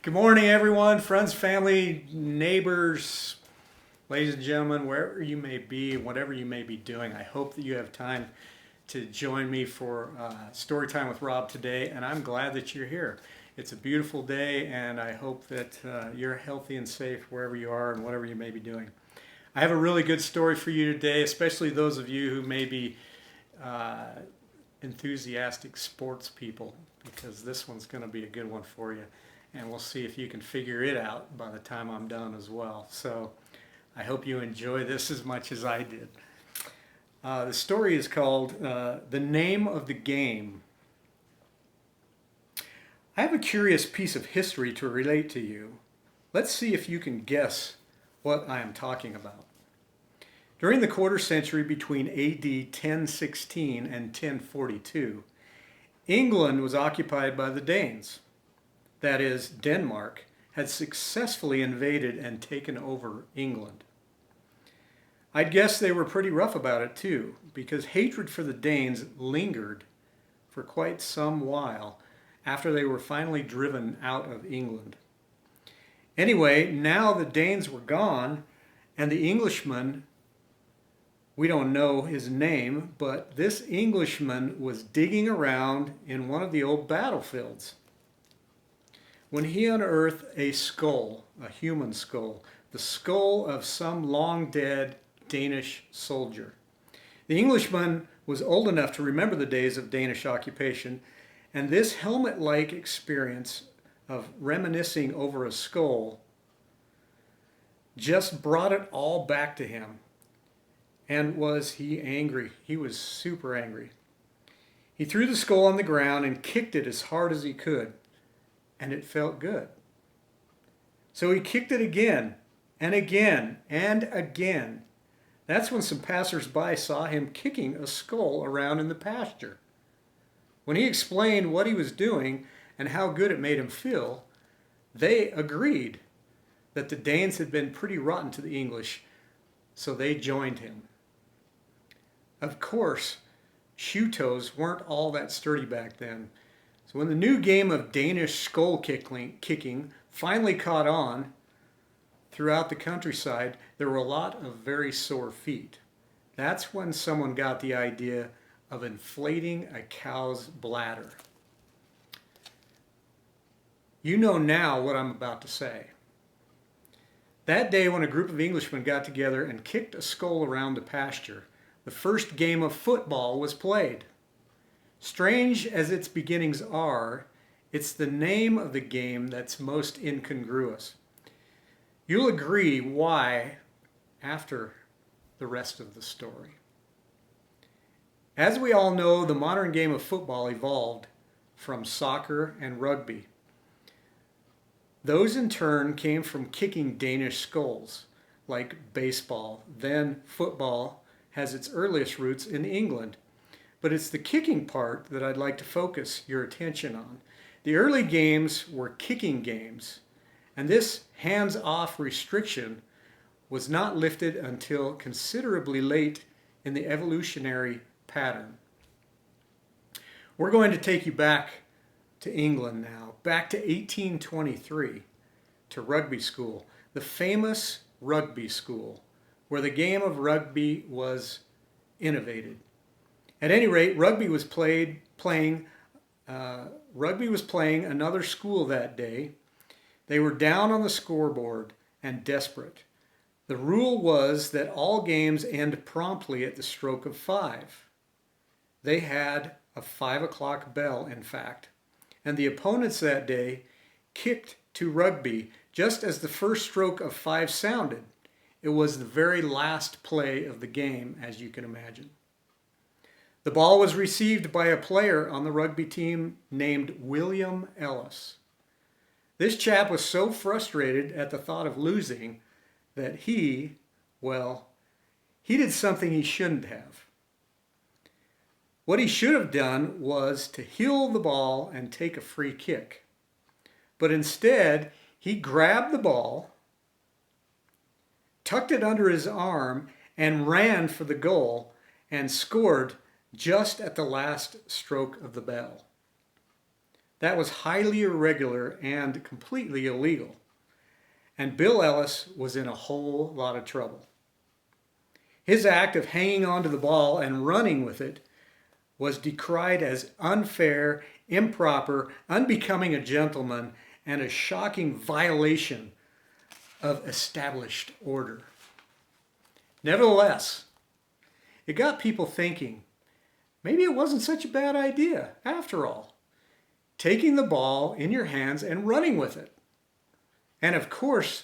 Good morning, everyone, friends, family, neighbors, ladies and gentlemen, wherever you may be, whatever you may be doing. I hope that you have time to join me for story time with Rob today, and I'm glad that you're here. It's a beautiful day, and I hope that you're healthy and safe wherever you are and whatever you may be doing. I have a really good story for you today, especially those of you who may be uh, enthusiastic sports people, because this one's going to be a good one for you. And we'll see if you can figure it out by the time I'm done as well. So I hope you enjoy this as much as I did. The story is called The Name of the Game. I have a curious piece of history to relate to you. Let's see if you can guess what I am talking about. During the quarter century between AD 1016 and 1042, England was occupied by the Danes. That is, Denmark had successfully invaded and taken over England. I'd guess they were pretty rough about it too, because hatred for the Danes lingered for quite some while after they were finally driven out of England. Anyway, now the Danes were gone, and the Englishman, we don't know his name, but this Englishman was digging around in one of the old battlefields when he unearthed a skull, a human skull, the skull of some long dead Danish soldier. The Englishman was old enough to remember the days of Danish occupation, and this helmet-like experience of reminiscing over a skull just brought it all back to him. And was he angry? He was super angry. He threw the skull on the ground and kicked it as hard as he could, and it felt good. So he kicked it again and again and again. That's when some passers-by saw him kicking a skull around in the pasture. When he explained what he was doing and how good it made him feel, they agreed that the Danes had been pretty rotten to the English, so they joined him. Of course, shoe toes weren't all that sturdy back then. So when the new game of Danish skull kicking finally caught on throughout the countryside, there were a lot of very sore feet. That's when someone got the idea of inflating a cow's bladder. You know now what I'm about to say. That day when a group of Englishmen got together and kicked a skull around the pasture, the first game of football was played. Strange as its beginnings are, it's the name of the game that's most incongruous. You'll agree why after the rest of the story. As we all know, the modern game of football evolved from soccer and rugby. Those in turn came from kicking Danish skulls, like baseball. Then football has its earliest roots in England. But it's the kicking part that I'd like to focus your attention on. The early games were kicking games, and this hands-off restriction was not lifted until considerably late in the evolutionary pattern. We're going to take you back to England now, back to 1823, to rugby school, the famous rugby school, where the game of rugby was innovated. At any rate, rugby was playing another school that day. They were down on the scoreboard and desperate. The rule was that all games end promptly at the stroke of 5. They had a 5 o'clock bell, in fact, and the opponents that day kicked to rugby just as the first stroke of 5 sounded. It was the very last play of the game, as you can imagine. The ball was received by a player on the rugby team named William Ellis. This chap was so frustrated at the thought of losing that he did something he shouldn't have. What he should have done was to heel the ball and take a free kick. But instead, he grabbed the ball, tucked it under his arm, and ran for the goal and scored just at the last stroke of the bell. That was highly irregular and completely illegal. And Bill Ellis was in a whole lot of trouble. His act of hanging onto the ball and running with it was decried as unfair, improper, unbecoming a gentleman, and a shocking violation of established order. Nevertheless, it got people thinking, maybe it wasn't such a bad idea after all, taking the ball in your hands and running with it. And of course,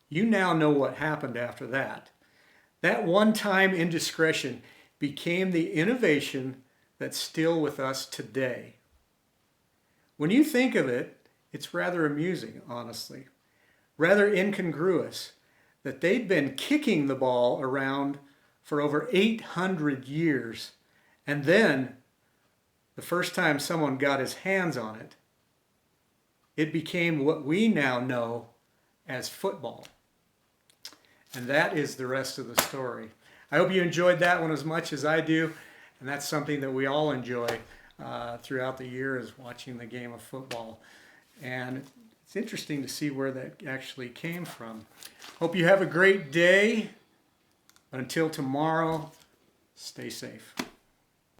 you now know what happened after that. That one-time indiscretion became the innovation that's still with us today. When you think of it, it's rather amusing, honestly, rather incongruous that they'd been kicking the ball around for over 800 years, and then the first time someone got his hands on it, it became what we now know as football. And that is the rest of the story. I hope you enjoyed that one as much as I do, and that's something that we all enjoy throughout the year, is watching the game of football. And it's interesting to see where that actually came from. Hope you have a great day, but until tomorrow, stay safe.